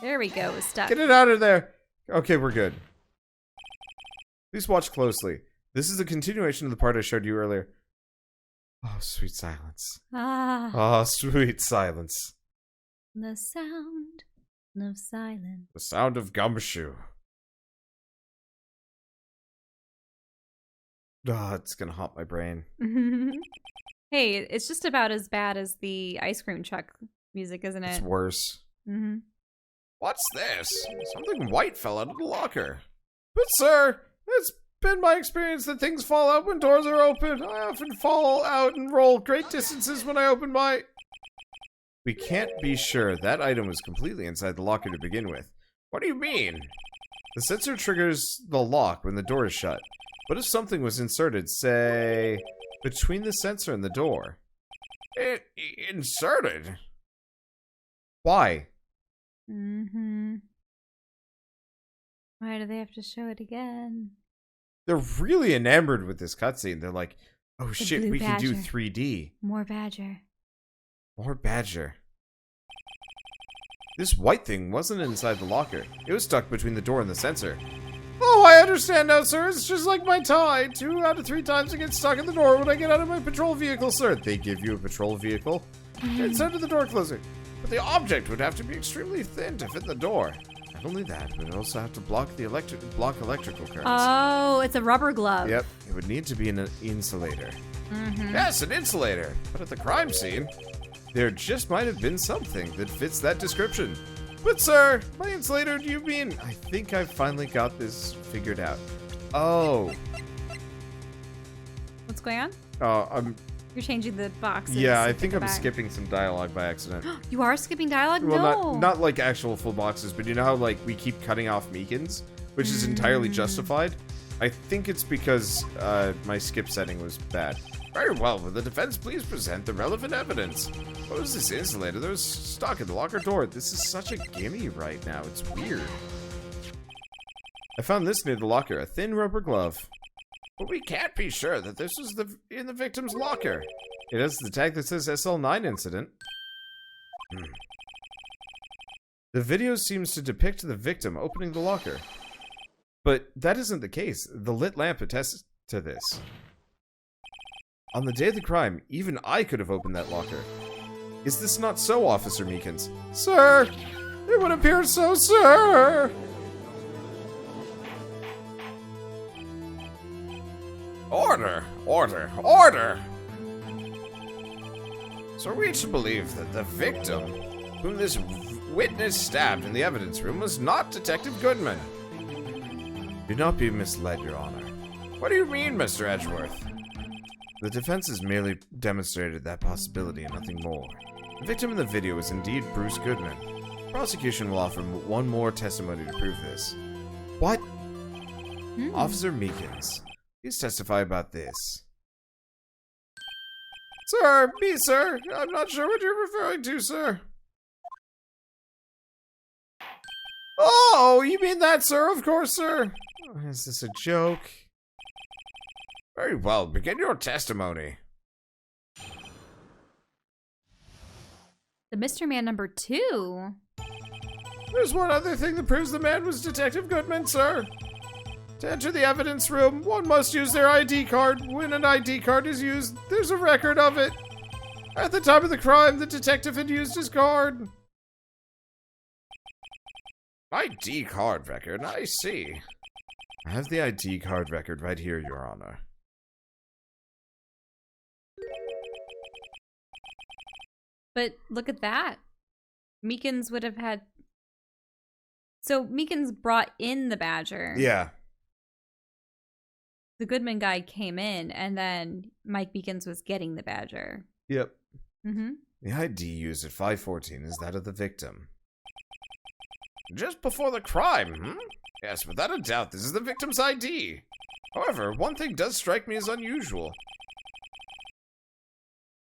There we go. It was stuck. Get it out of there. Okay, we're good. Please watch closely. This is a continuation of the part I showed you earlier. Oh, sweet silence. Ah. Oh, sweet silence. The sound of silence. The sound of gumshoe. Oh, it's gonna haunt my brain. Hey, it's just about as bad as the ice cream truck music, isn't it? It's worse. What's this? Something white fell out of the locker. But sir, it's been my experience that things fall out when doors are open. I often fall out and roll great distances when I open my... We can't be sure that item was completely inside the locker to begin with. What do you mean? The sensor triggers the lock when the door is shut. What if something was inserted, say, between the sensor and the door? Inserted? Why? Why do they have to show it again? They're really enamored with this cutscene. They're like, oh shit, we can do 3D. More badger. More badger. This white thing wasn't inside the locker. It was stuck between the door and the sensor. Oh, I understand now, sir. It's just like my tie. 2 out of 3 times I get stuck in the door when I get out of my patrol vehicle, sir. They give you a patrol vehicle? Inside of the door closer. But the object would have to be extremely thin to fit in the door. Not only that, but it would also have to block the electrical currents. Oh, it's a rubber glove. Yep, it would need to be an insulator. Yes, an insulator. But at the crime scene, there just might have been something that fits that description. But sir, by insulator, do you mean? I think I finally got this figured out. Oh. What's going on? I'm... You're changing the boxes. Yeah, I think I'm skipping some dialogue by accident. You are skipping dialogue? Well, no. not like actual full boxes, but you know how like we keep cutting off Meekins, which is entirely justified? I think it's because my skip setting was bad. Very well, will the defense please present the relevant evidence? What was this insulator that was stuck in the locker door? This is such a gimme right now, it's weird. I found this near the locker, a thin rubber glove. But we can't be sure that this was in the victim's locker. It has the tag that says SL9 incident. The video seems to depict the victim opening the locker. But that isn't the case. The lit lamp attests to this. On the day of the crime, even I could have opened that locker. Is this not so, Officer Meekins? Sir! It would appear so, sir! Order! Order! Order! So we each believe that the victim, whom this witness stabbed in the evidence room, was not Detective Goodman. Do not be misled, Your Honor. What do you mean, Mr. Edgeworth? The defense has merely demonstrated that possibility and nothing more. The victim in the video is indeed Bruce Goodman. The prosecution will offer one more testimony to prove this. What? Officer Meekins, please testify about this. Sir, me, sir. I'm not sure what you're referring to, sir. Oh, you mean that, sir? Of course, sir. Oh, is this a joke? Very well, begin your testimony. The Mystery Man #2? There's one other thing that proves the man was Detective Goodman, sir. To enter the evidence room, one must use their ID card. When an ID card is used, there's a record of it. At the time of the crime, the detective had used his card. ID card record, I see. I have the ID card record right here, Your Honor. But look at that. Meekins would have had... So Meekins brought in the badger. Yeah. The Goodman guy came in, and then Mike Meekins was getting the badger. Yep. The ID used at 514 is that of the victim. Just before the crime, Yes, without a doubt, this is the victim's ID. However, one thing does strike me as unusual.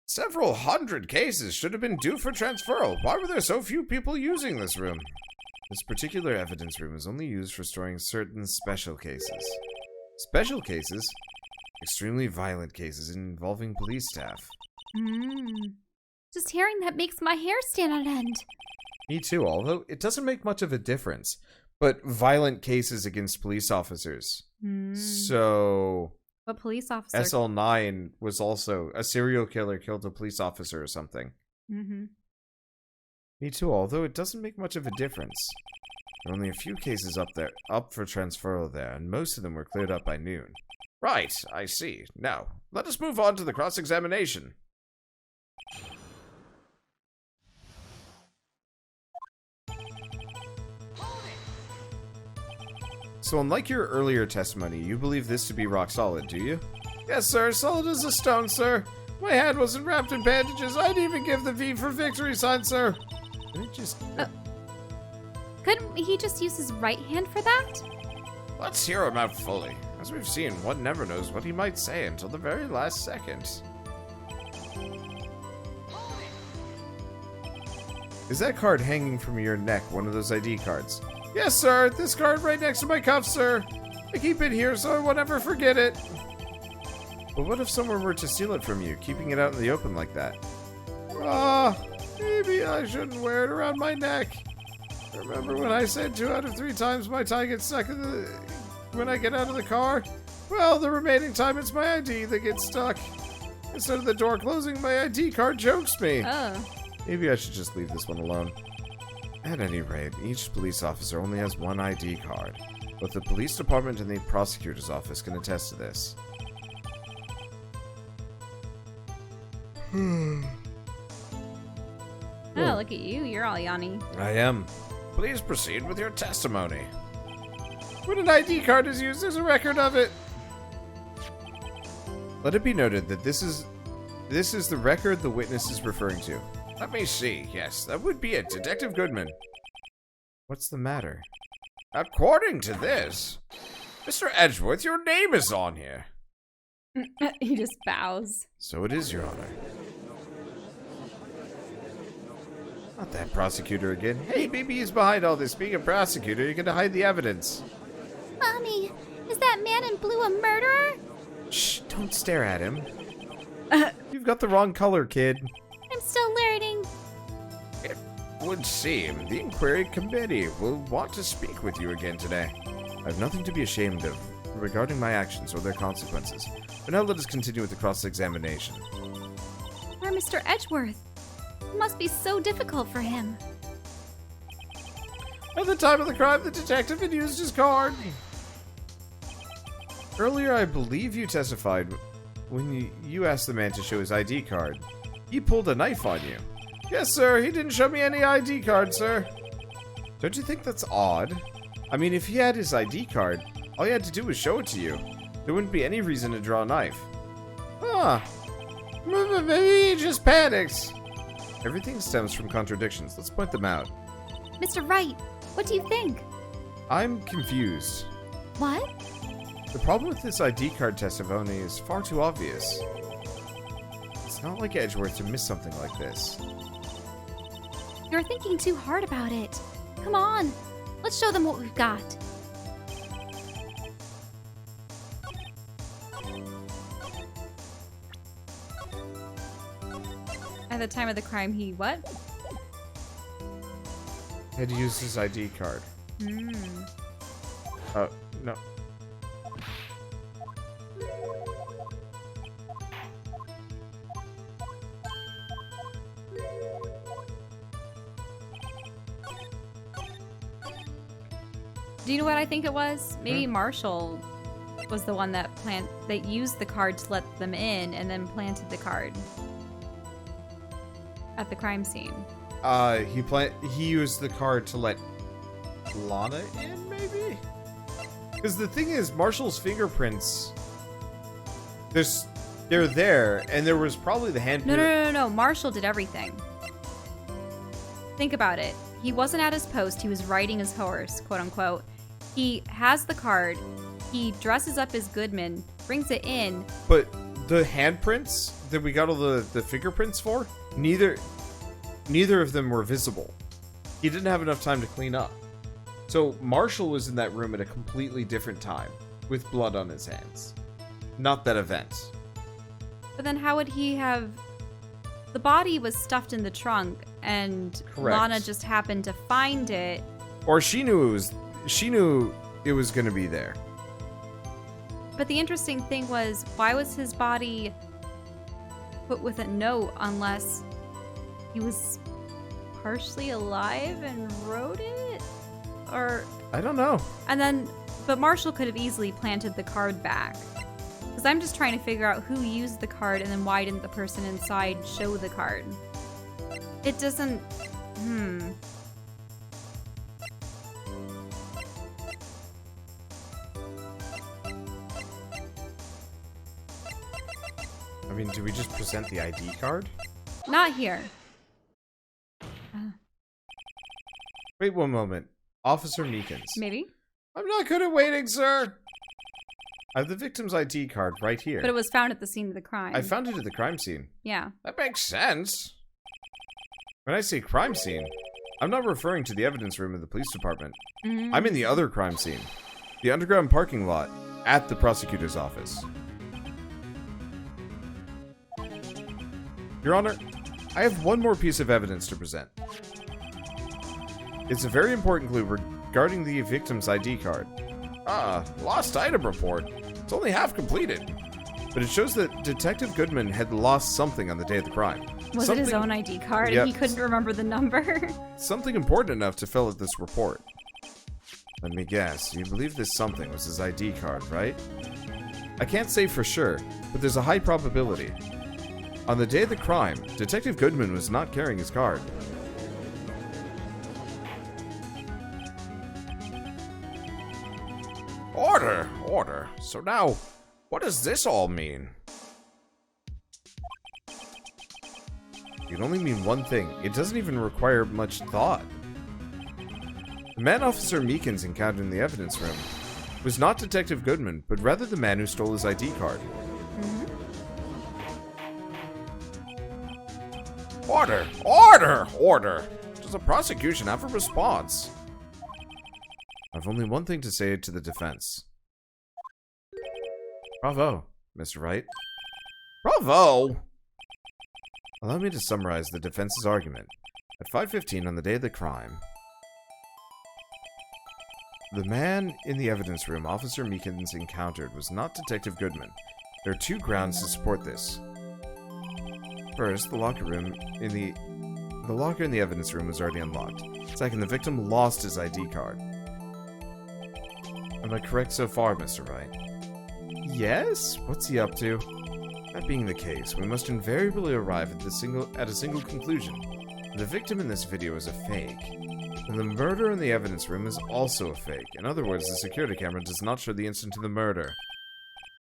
Several hundred cases should have been due for transferal. Why were there so few people using this room? This particular evidence room is only used for storing certain special cases. Special cases? Extremely violent cases involving police staff. Just hearing that makes my hair stand on end. Me too, although it doesn't make much of a difference. But violent cases against police officers. So... What police officer? SL9 was also a serial killer killed a police officer or something. Me too, although it doesn't make much of a difference. There are only a few cases up for transferal there, and most of them were cleared up by noon. Right, I see. Now, let us move on to the cross-examination. So unlike your earlier testimony, you believe this to be rock solid, do you? Yes, sir. Solid as a stone, sir. My hand wasn't wrapped in bandages. I'd even give the V for victory sign, sir. Can it just... Couldn't he just use his right hand for that? Let's hear him out fully. As we've seen, one never knows what he might say until the very last second. Is that card hanging from your neck one of those ID cards? Yes, sir. This card right next to my cuff, sir. I keep it here so I won't ever forget it. But what if someone were to steal it from you, keeping it out in the open like that? Maybe I shouldn't wear it around my neck. Remember when I said 2 out of 3 times my tie gets stuck when I get out of the car? Well, the remaining time it's my ID that gets stuck. Instead of the door closing, my ID card chokes me. Maybe I should just leave this one alone. At any rate, each police officer only has one ID card. Both the police department and the prosecutor's office can attest to this. Oh, look at you. You're all yawny. I am. Please proceed with your testimony. When an ID card is used, there's a record of it. Let it be noted that this is the record the witness is referring to. Let me see. Yes, that would be it. Detective Goodman. What's the matter? According to this, Mr. Edgeworth, your name is on here. He just bows. So it is, Your Honor. Not that prosecutor again. Hey, maybe he's behind all this. Being a prosecutor, you're gonna hide the evidence. Mommy, is that man in blue a murderer? Shh, don't stare at him. You've got the wrong color, kid. I'm still learning. It would seem the inquiry committee will want to speak with you again today. I have nothing to be ashamed of regarding my actions or their consequences. But now let us continue with the cross-examination. Poor Mr. Edgeworth. It must be so difficult for him. At the time of the crime, the detective had used his card. Earlier, I believe you testified when you asked the man to show his ID card. He pulled a knife on you. Yes, sir. He didn't show me any ID card, sir. Don't you think that's odd? I mean, if he had his ID card, all he had to do was show it to you. There wouldn't be any reason to draw a knife. Maybe he just panics. Everything stems from contradictions. Let's point them out. Mr. Wright, what do you think? I'm confused. What? The problem with this ID card testimony is far too obvious. It's not like Edgeworth to miss something like this. You're thinking too hard about it. Come on, let's show them what we've got. At the time of the crime, he what? Had used his ID card. No. Do you know what I think it was? Maybe Marshall was the one that used the card to let them in and then planted the card at the crime scene. He used the card to let Lana in, maybe? Because the thing is, Marshall's fingerprints, they're there, and there was probably the handprint. No. Marshall did everything. Think about it. He wasn't at his post. He was riding his horse, quote unquote. He has the card. He dresses up as Goodman, brings it in. But the handprints that we got all the fingerprints for, neither of them were visible. He didn't have enough time to clean up. So Marshall was in that room at a completely different time, with blood on his hands. Not that event. But then how would he have the body was stuffed in the trunk, and Correct. Lana just happened to find it. Or she knew it was going to be there. But the interesting thing was, why was his body put with a note unless he was partially alive and wrote it? Or... I don't know. And then, but Marshall could have easily planted the card back. Because I'm just trying to figure out who used the card and then why didn't the person inside show the card? It doesn't... I mean, do we just present the ID card? Not here. Wait one moment. Officer Meekins. Maybe? I'm not good at waiting, sir. I have the victim's ID card right here. But it was found at the scene of the crime. I found it at the crime scene. Yeah. That makes sense. When I say crime scene, I'm not referring to the evidence room of the police department. Mm-hmm. I'm in the other crime scene. The underground parking lot at the prosecutor's office. Your Honor, I have one more piece of evidence to present. It's a very important clue regarding the victim's ID card. Lost item report. It's only half completed. But it shows that Detective Goodman had lost something on the day of the crime. Was it his own ID card and he couldn't remember the number? Something important enough to fill out this report. Let me guess, you believe this something was his ID card, right? I can't say for sure, but there's a high probability. On the day of the crime, Detective Goodman was not carrying his card. Order! Order. So now, what does this all mean? It can only mean one thing. It doesn't even require much thought. The man Officer Meekins encountered in the evidence room was not Detective Goodman, but rather the man who stole his ID card. Order! Order! Order! Does the prosecution have a response? I've only one thing to say to the defense. Bravo, Mr. Wright. Bravo! Allow me to summarize the defense's argument. At 5:15 on the day of the crime, the man in the evidence room Officer Meekins encountered was not Detective Goodman. There are two grounds to support this. First, the locker in the evidence room was already unlocked. Second, the victim lost his ID card. Am I correct so far, Mr. Wright? Yes? What's he up to? That being the case, we must invariably arrive at a single conclusion. The victim in this video is a fake. And the murder in the evidence room is also a fake. In other words, the security camera does not show the instant of the murder.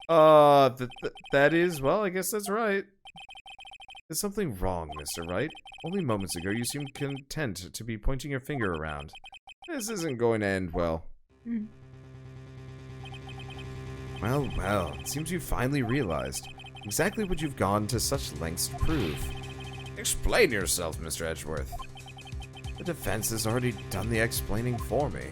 That is, well, I guess that's right. There's something wrong, Mr. Wright. Only moments ago, you seemed content to be pointing your finger around. This isn't going to end well. Well, well, it seems you finally realized exactly what you've gone to such lengths to prove. Explain yourself, Mr. Edgeworth. The defense has already done the explaining for me.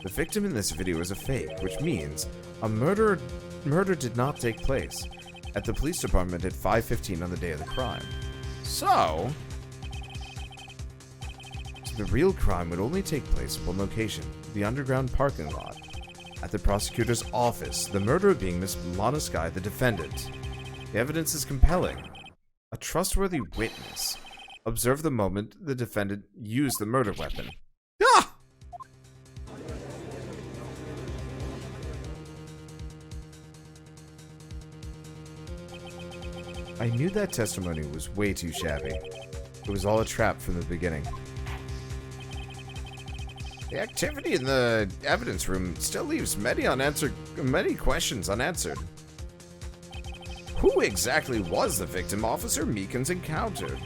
The victim in this video is a fake, which means a murder did not take place at the police department at 5:15 on the day of the crime. So the real crime would only take place at one location, the underground parking lot. At the prosecutor's office, the murderer being Miss Lana Skye, the defendant. The evidence is compelling. A trustworthy witness observed the moment the defendant used the murder weapon. Ah! I knew that testimony was way too shabby. It was all a trap from the beginning. The activity in the evidence room still leaves many questions unanswered. Who exactly was the victim Officer Meekins encountered?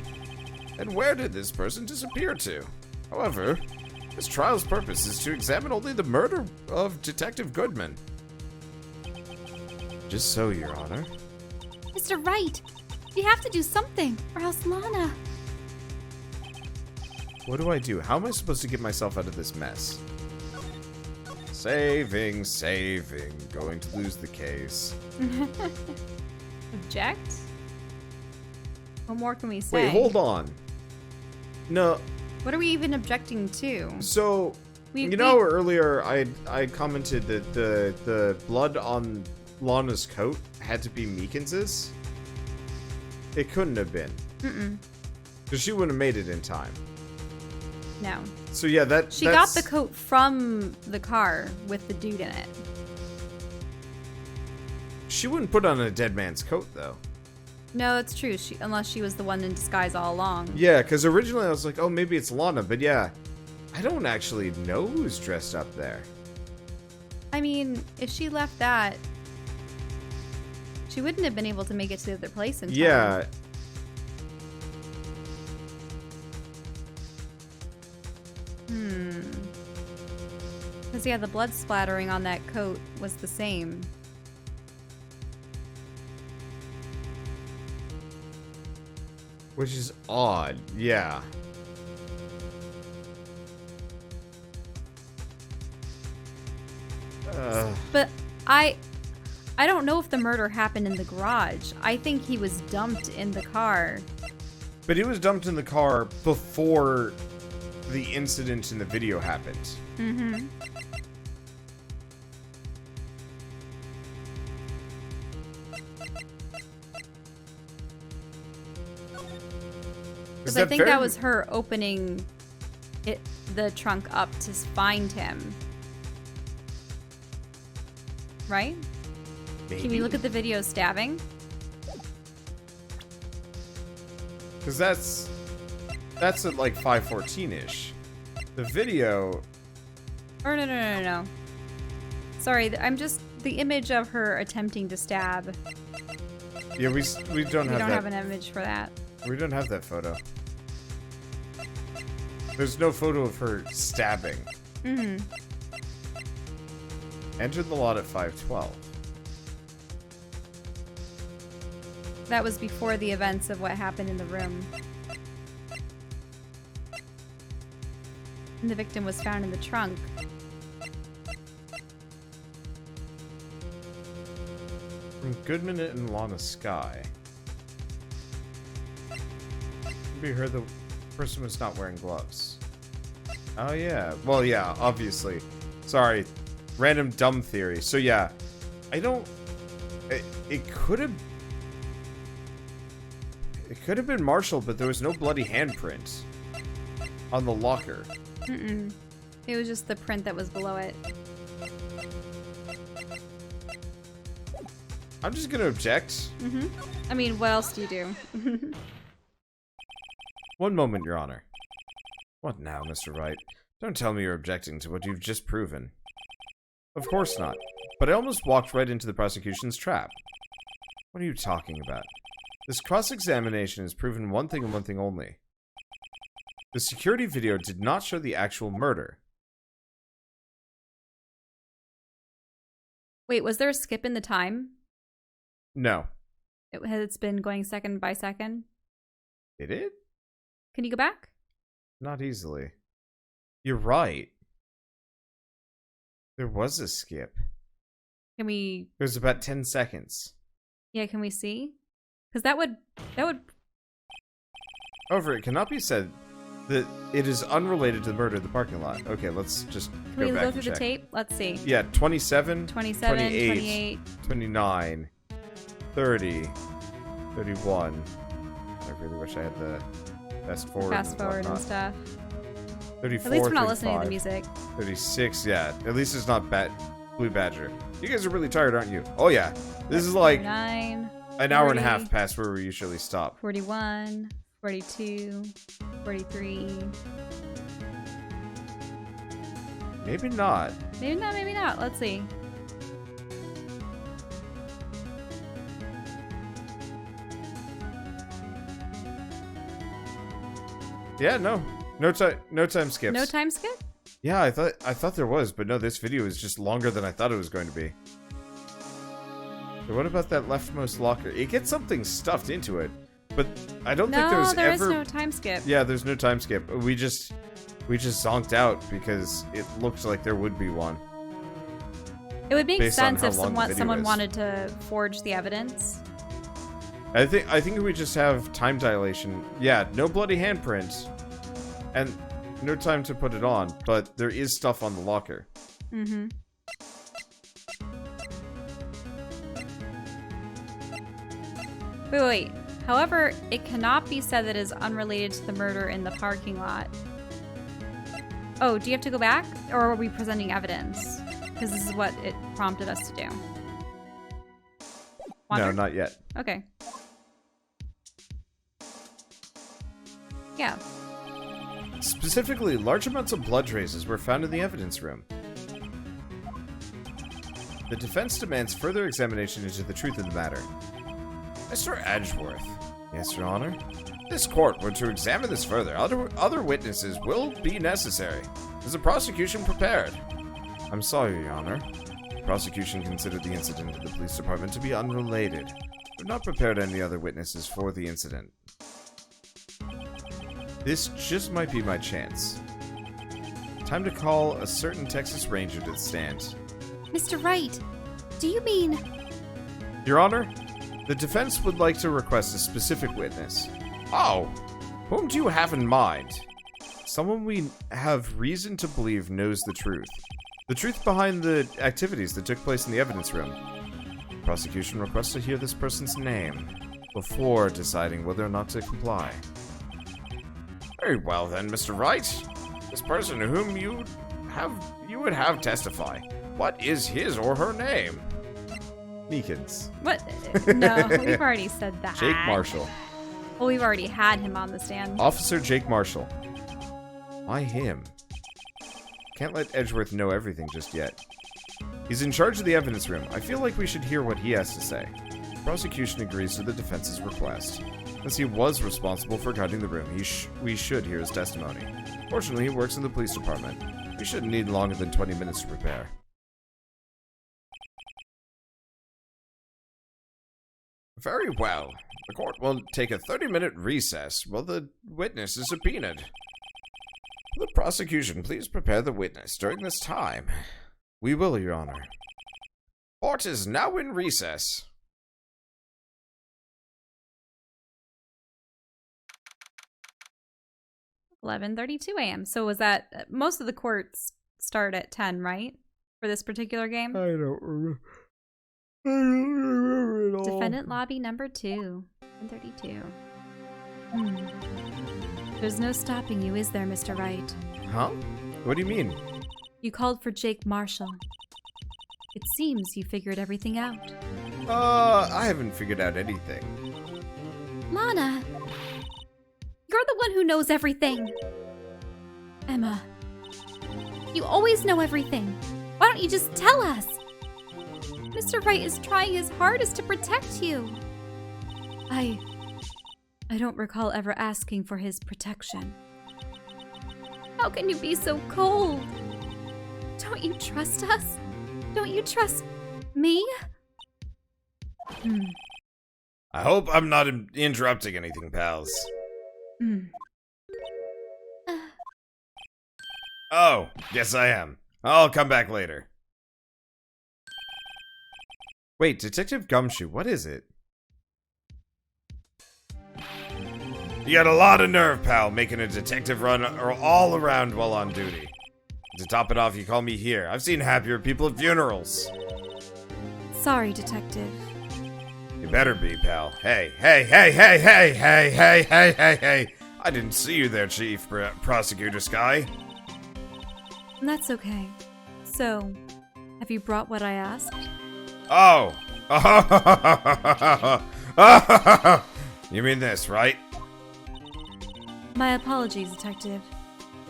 And where did this person disappear to? However, this trial's purpose is to examine only the murder of Detective Goodman. Just so, Your Honor. Mr. Wright, you have to do something, or else Lana... What do I do? How am I supposed to get myself out of this mess? Saving. Going to lose the case. Object? What more can we say? Wait, hold on. No. What are we even objecting to? So, you know, earlier I commented that the blood on Lana's coat had to be Meekens's? It couldn't have been. Because she wouldn't have made it in time. No. So yeah, She got the coat from the car with the dude in it. She wouldn't put on a dead man's coat, though. No, that's true. Unless she was the one in disguise all along. Yeah, because originally I was like, oh, maybe it's Lana. But yeah, I don't actually know who's dressed up there. I mean, if she left that, she wouldn't have been able to make it to the other place in time. Yeah. Because, yeah, the blood splattering on that coat was the same. Which is odd, yeah. But I don't know if the murder happened in the garage. I think he was dumped in the car. But he was dumped in the car before the incident in the video happened. Mm-hmm. Because I think that was her opening the trunk up to find him. Right? Maybe. Can we look at the video stabbing? Because that's at like 5:14-ish. The video... Or no. Sorry, I'm just... The image of her attempting to stab. Yeah, we don't have an image for that. We don't have that photo. There's no photo of her stabbing. Mm-hmm. Entered the lot at 5:12. That was before the events of what happened in the room. And the victim was found in the trunk. From Goodman and Lana Sky. We heard the person was not wearing gloves. Oh yeah. Well, yeah, obviously. Sorry. Random dumb theory. So yeah, I don't... It could have... It could have been Marshall, but there was no bloody handprint on the locker. Mm-mm. It was just the print that was below it. I'm just gonna object. Mm-hmm. I mean, what else do you do? One moment, Your Honor. What now, Mr. Wright? Don't tell me you're objecting to what you've just proven. Of course not. But I almost walked right into the prosecution's trap. What are you talking about? This cross-examination has proven one thing and one thing only. The security video did not show the actual murder. Wait, was there a skip in the time? No. It's been going second by second? Did it? Can you go back? Not easily. You're right. There was a skip. Can we... It was about 10 seconds. Yeah, can we see? Because that would... However, it cannot be said that it is unrelated to the murder of the parking lot. Okay, let's just Can go we back go and through check. the tape? Let's see. Yeah, 27, 27, 28. 29, 30, 31. I really wish I had the fast forward And stuff. 34, At least we're not 35, listening to the music. 36, yeah. At least it's not Blue Badger. You guys are really tired, aren't you? Oh, yeah. This is like 9, an hour and a 40, half past where we usually stop. 41, 42, 43. Maybe not. Maybe not, maybe not. Let's see. Yeah, no. No time skips. No time skip? Yeah, I thought there was, but no, this video is just longer than I thought it was going to be. So what about that leftmost locker? It gets something stuffed into it, but I don't think No, there there was is ever... no time skip. Yeah, there's no time skip. We just zonked out because it looked like there would be one. It would make Based on sense how if long the video someone is. wanted to forge the evidence. I think we just have time dilation. Yeah, no bloody handprint. And no time to put it on, but there is stuff on the locker. Mm-hmm. Wait. However, it cannot be said that it is unrelated to the murder in the parking lot. Oh, do you have to go back? Or are we presenting evidence? Because this is what it prompted us to do. Wander? No, not yet. Okay. Yeah. Specifically, large amounts of blood traces were found in the evidence room. The defense demands further examination into the truth of the matter. Mr. Edgeworth. Yes, Your Honor. This court were to examine this further. Other witnesses will be necessary. Is the prosecution prepared? I'm sorry, Your Honor. The prosecution considered the incident of the police department to be unrelated. We've not prepared any other witnesses for the incident. This just might be my chance. Time to call a certain Texas Ranger to the stand. Mr. Wright, do you mean... Your Honor, the defense would like to request a specific witness. Oh, whom do you have in mind? Someone we have reason to believe knows the truth. The truth behind the activities that took place in the evidence room. The prosecution requests to hear this person's name before deciding whether or not to comply. Very well then, Mr. Wright. This person whom you would have testify. What is his or her name? Meekins. What? No, we've already said that. Jake Marshall. Well, we've already had him on the stand. Officer Jake Marshall. Why him? Can't let Edgeworth know everything just yet. He's in charge of the evidence room. I feel like we should hear what he has to say. The prosecution agrees to the defense's request. Since he was responsible for guarding the room, we should hear his testimony. Fortunately, he works in the police department. We shouldn't need longer than 20 minutes to prepare. Very well. The court will take a 30-minute recess while the witness is subpoenaed. Will the prosecution please prepare the witness during this time? We will, Your Honor. Court is now in recess. 11:32 a.m. So was that... most of the courts start at 10, right? For this particular game? I don't remember. I don't remember at all. Defendant lobby number 2. 10:32. There's no stopping you, is there, Mr. Wright? Huh? What do you mean? You called for Jake Marshall. It seems you figured everything out. I haven't figured out anything. Lana! You're the one who knows everything! Emma, you always know everything. Why don't you just tell us? Mr. Wright is trying his hardest to protect you. I don't recall ever asking for his protection. How can you be so cold? Don't you trust us? Don't you trust me? I hope I'm not interrupting anything, pals. Oh, yes I am. I'll come back later. Wait, Detective Gumshoe, what is it? You got a lot of nerve, pal, making a detective run all around while on duty. To top it off, you call me here. I've seen happier people at funerals. Sorry, Detective. You better be, pal. Hey, hey, hey, hey, hey, hey, hey, hey, hey, hey. I didn't see you there, Chief Prosecutor Sky. That's okay. So, have you brought what I asked? Oh. You mean this, right? My apologies, Detective.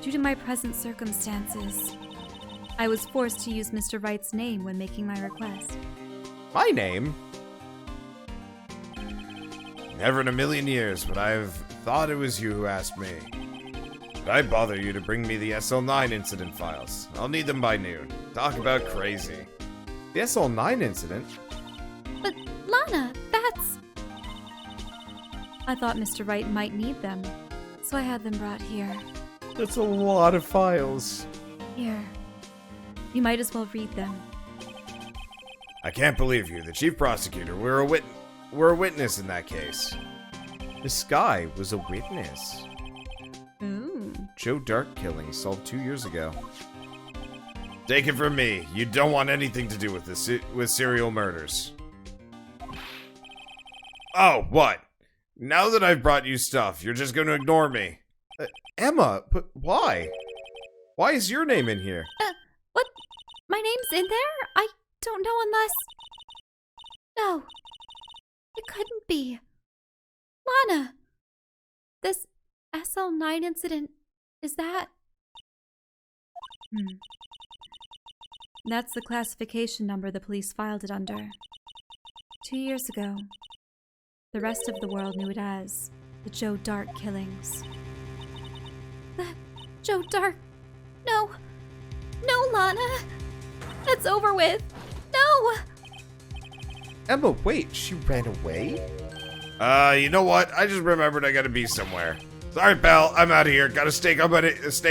Due to my present circumstances, I was forced to use Mr. Wright's name when making my request. My name? Never in a million years would I have thought it was you who asked me. But I bother you to bring me the SL9 incident files. I'll need them by noon. Talk about crazy. The SL9 incident? But, Lana, that's... I thought Mr. Wright might need them, so I had them brought here. That's a lot of files. Here. You might as well read them. I can't believe you, the chief prosecutor. We're a were a witness in that case. This guy was a witness. Ooh. Joe Dark killing solved 2 years ago. Take it from me, you don't want anything to do with this with serial murders. Oh, what? Now that I've brought you stuff, you're just gonna ignore me. Emma, but why? Why is your name in here? What? My name's in there? I don't know unless... No. It couldn't be. Lana! This SL9 incident, is that... That's the classification number the police filed it under. 2 years ago, the rest of the world knew it as the Joe Dark killings. Joe Dark. No. No, Lana. That's over with. No. Emma, wait, she ran away? You know what? I just remembered I gotta be somewhere. Sorry, pal, I'm out of here. Got a steak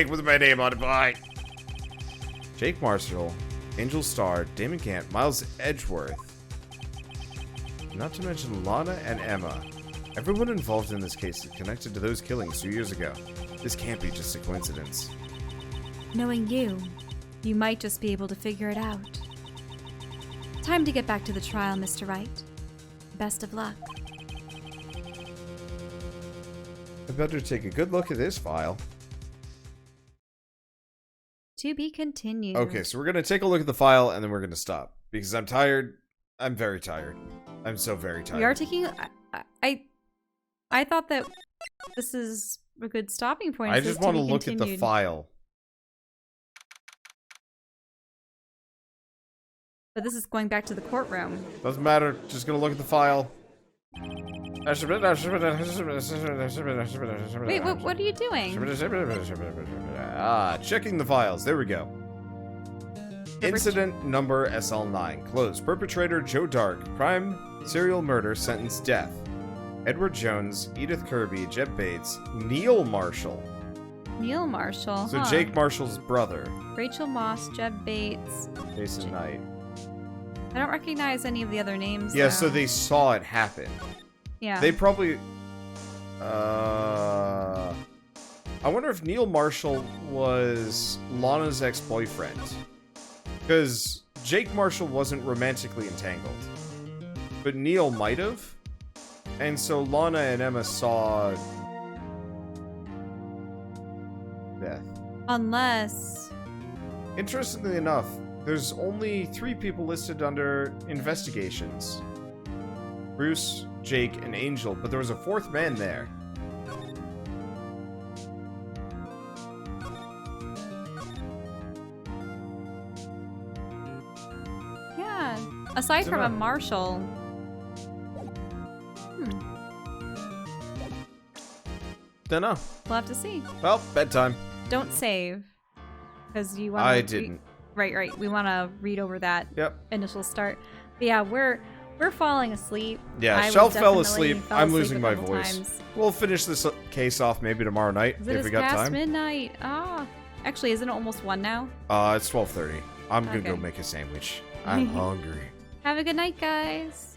with my name on it. Bye. Jake Marshall, Angel Starr, Damon Gant, Miles Edgeworth. Not to mention Lana and Emma. Everyone involved in this case is connected to those killings 2 years ago. This can't be just a coincidence. Knowing you, you might just be able to figure it out. Time to get back to the trial, Mr. Wright. Best of luck. I better take a good look at this file. To be continued. Okay, so we're gonna take a look at the file and then we're gonna stop. Because I'm tired. I'm very tired. I'm so very tired. We are taking... I thought that this is a good stopping point. I just want to look at the file. But this is going back to the courtroom. Doesn't matter. Just gonna look at the file. Wait, what are you doing? Ah, checking the files. There we go. Incident number SL9. Closed. Perpetrator Joe Dark. Crime, serial murder, sentence death. Edward Jones, Edith Kirby, Jeb Bates, Neil Marshall. Neil Marshall. So Jake Marshall's brother. Rachel Moss, Jeb Bates. Jason Knight. I don't recognize any of the other names. Yeah, though. so they saw it happen. Yeah. They probably... I wonder if Neil Marshall was Lana's ex-boyfriend. Because Jake Marshall wasn't romantically entangled. But Neil might have. And so Lana and Emma saw... death. Unless... Interestingly enough, there's only 3 people listed under investigations. Bruce, Jake, and Angel, but there was a 4th man there. Yeah. Aside from a Marshall... Dunno. We'll have to see. Well, bedtime. Don't save. Because you want to... I didn't. Right. We want to read over that initial start. But yeah, we're falling asleep. Yeah, Shell fell asleep. I'm losing my voice. Times. We'll finish this case off maybe tomorrow night if we got past time. midnight. Actually, isn't it almost 1 now? It's 12:30. I'm gonna go make a sandwich. I'm hungry. Have a good night, guys.